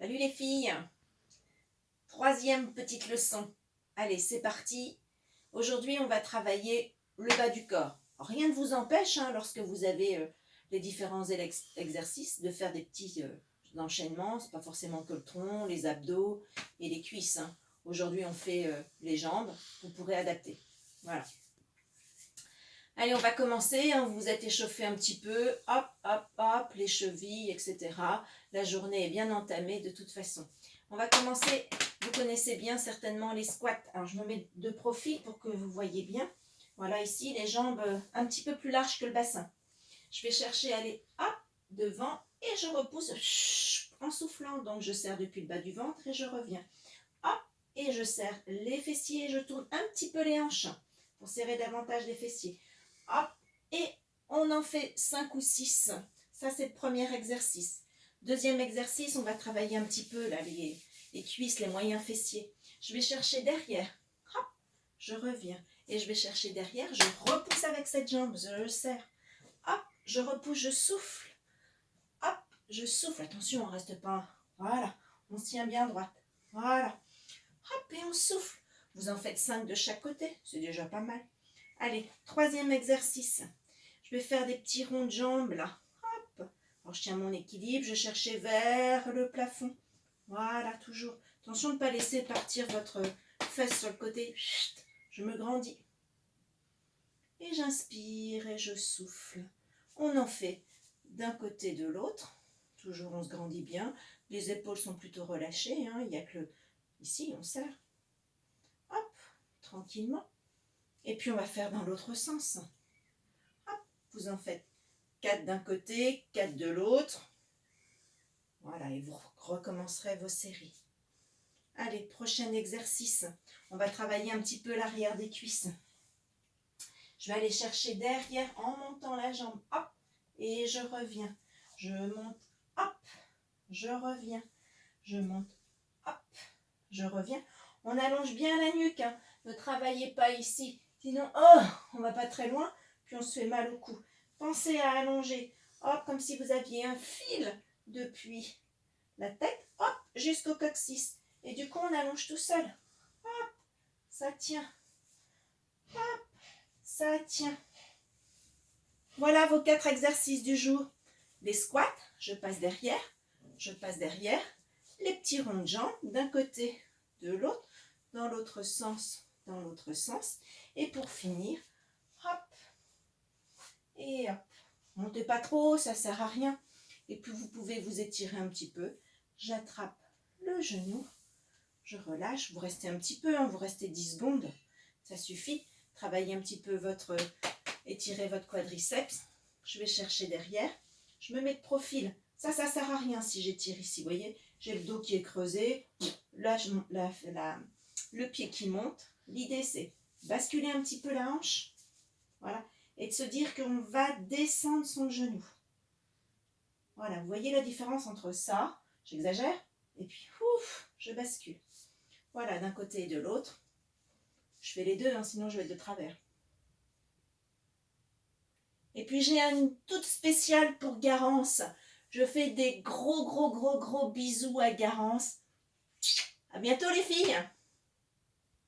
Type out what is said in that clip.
Salut les filles, troisième petite leçon. Allez, c'est parti. Aujourd'hui, on va travailler le bas du corps. Rien ne vous empêche, lorsque vous avez les différents exercices, de faire des petits enchaînements. C'est pas forcément que le tronc, les abdos et les cuisses. Aujourd'hui, on fait les jambes. Vous pourrez adapter. Voilà. Allez, on va commencer. Vous vous êtes échauffé un petit peu. Hop, hop, hop, les chevilles, etc. La journée est bien entamée de toute façon. On va commencer. Vous connaissez bien certainement les squats. Alors, je me mets de profil pour que vous voyez bien. Voilà, ici, les jambes un petit peu plus larges que le bassin. Je vais chercher à aller hop, devant et je repousse en soufflant. Donc, je serre depuis le bas du ventre et je reviens. Hop, et je serre les fessiers et je tourne un petit peu les hanches pour serrer davantage les fessiers. Hop, et on en fait 5 ou 6. Ça, c'est le premier exercice. Deuxième exercice, on va travailler un petit peu là, les cuisses, les moyens fessiers. Je vais chercher derrière. Hop, je reviens. Et je vais chercher derrière. Je repousse avec cette jambe. Je serre. Hop, je repousse, je souffle. Hop, je souffle. Attention, on ne reste pas. Voilà, on se tient bien droite. Voilà. Hop, et on souffle. Vous en faites 5 de chaque côté. C'est déjà pas mal. Allez, troisième exercice. Je vais faire des petits ronds de jambes là. Hop. Alors je tiens mon équilibre, je cherche vers le plafond. Voilà, toujours. Attention de ne pas laisser partir votre fesse sur le côté. Chut, je me grandis. Et j'inspire et je souffle. On en fait d'un côté de l'autre. Toujours on se grandit bien. Les épaules sont plutôt relâchées. Il n'y a que ici, on serre. Hop, tranquillement. Et puis on va faire dans l'autre sens. Hop, vous en faites 4 d'un côté, 4 de l'autre. Voilà, et vous recommencerez vos séries. Allez, prochain exercice. On va travailler un petit peu l'arrière des cuisses. Je vais aller chercher derrière en montant la jambe. Hop, et je reviens. Je monte, hop, je reviens. Je monte, hop, je reviens. On allonge bien la nuque. Ne travaillez pas ici. Sinon, on va pas très loin, puis on se fait mal au cou. Pensez à allonger, hop, comme si vous aviez un fil depuis la tête, hop, jusqu'au coccyx. Et du coup, on allonge tout seul. Hop, ça tient. Hop, ça tient. Voilà vos 4 exercices du jour. Les squats, je passe derrière. Les petits ronds de jambes, d'un côté, de l'autre, dans l'autre sens. Et pour finir, hop, et hop. Montez pas trop, ça sert à rien. Et puis vous pouvez vous étirer un petit peu. J'attrape le genou, je relâche. Vous restez un petit peu, vous restez 10 secondes. Ça suffit. Travaillez un petit peu étirez votre quadriceps. Je vais chercher derrière. Je me mets de profil. Ça sert à rien si j'étire ici. Vous voyez, j'ai le dos qui est creusé. Là, le pied qui monte. L'idée, c'est basculer un petit peu la hanche. Voilà. Et de se dire qu'on va descendre son genou. Voilà, vous voyez la différence entre ça, j'exagère, et puis ouf, je bascule. Voilà, d'un côté et de l'autre. Je fais les deux, sinon je vais être de travers. Et puis j'ai une toute spéciale pour Garance. Je fais des gros bisous à Garance. À bientôt les filles!